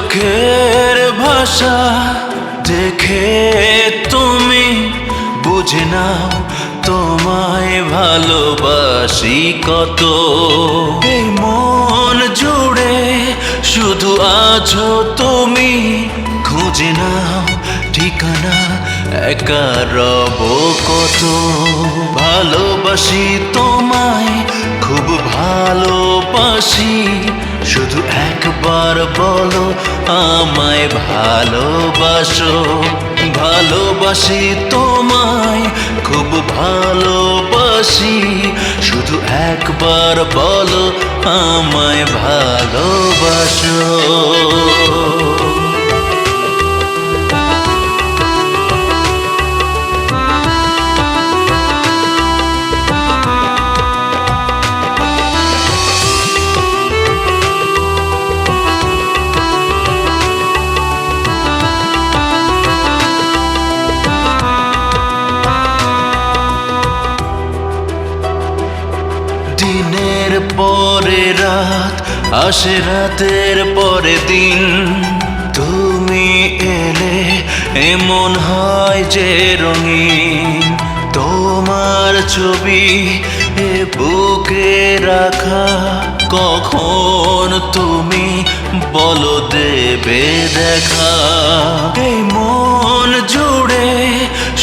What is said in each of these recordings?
চোখের ভাষা দেখে তুমি বুঝে নাও তোমায় ভালোবাসি কত। এই মন জুড়ে শুধু আছো তুমি, খুঁজে নাও ঠিকানা একা রব কত। ভালোবাসি তোমায় খুব ভালোবাসি, শুধু একবার বলো আমায় ভালোবাসো। ভালোবাসি তোমায় খুব ভালোবাসি, শুধু একবার বলো আমায় ভালোবাসো। দিনের পরে রাত আসে, রাতের পরে দিন, তুমি এলে এমন হয় যে রঙিন। তোমার ছবি এ বুকে রাখা, কখন তুমি বলো দেবে দেখা। এই মন জুড়ে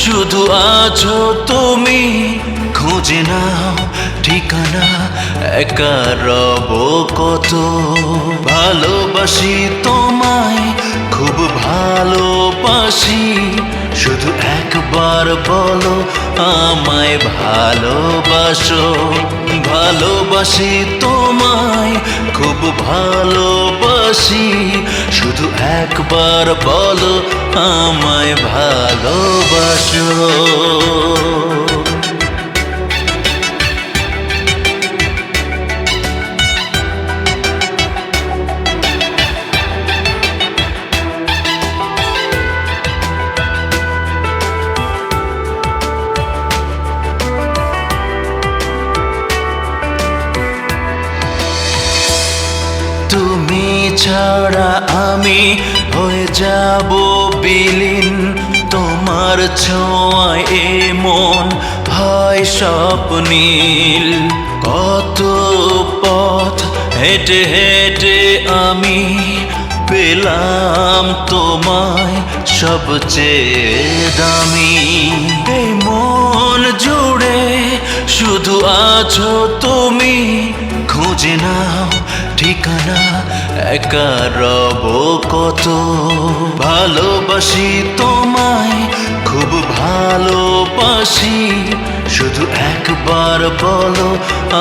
শুধু আছো তুমি, খুঁজে নাও ঠিকানা একা রব কত। ভালোবাসি তোমায় খুব ভালোবাসি, শুধু একবার বলো আমায় ভালোবাসো। ভালোবাসি তোমায় খুব ভালোবাসি, শুধু একবার বলো আমায় ভালোবাসো। তুমি ছাড়া আমি হয়ে যাব বিলীন, তোমার ছোঁয়ায় এ মন হয় স্বপ্নীল। কত পথ হেঁটে হেঁটে আমি পেলাম তোমায় সবচেয়ে দামি। এই মন জুড়ে শুধু আছো তুমি, খুঁজে নাও ঠিকানা একা রব কত। ভালোবাসি তোমায় খুব ভালোবাসি, শুধু একবার বলো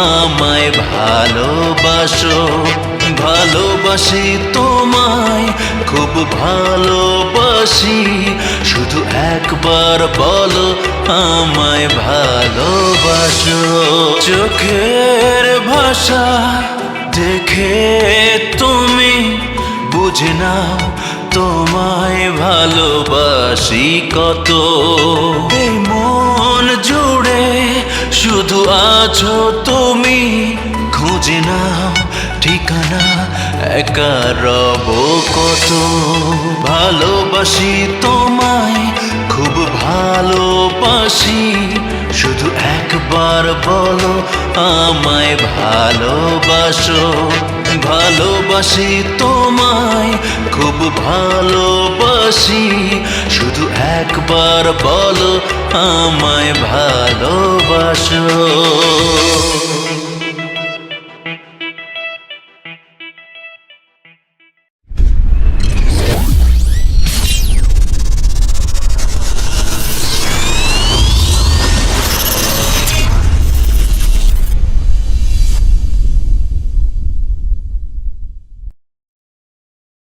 আমায় ভালোবাসো। ভালোবাসি তোমায় খুব ভালোবাসি, শুধু একবার বলো আমায় ভালোবাসো। চোখের ভাষা দেখে তুমি বুঝে নাও তোমায় ভালোবাসি কত। এই মন জুড়ে শুধু আছো তুমি, খুঁজে নাও ঠিকানা একা রব কত। ভালোবাসি তোমায় খুব ভালোবাসি, শুধু একবার বলো আমায় ভালোবাসো। ভালোবাসি তোমায় খুব ভালোবাসি, শুধু একবার বলো আমায় ভালোবাসো।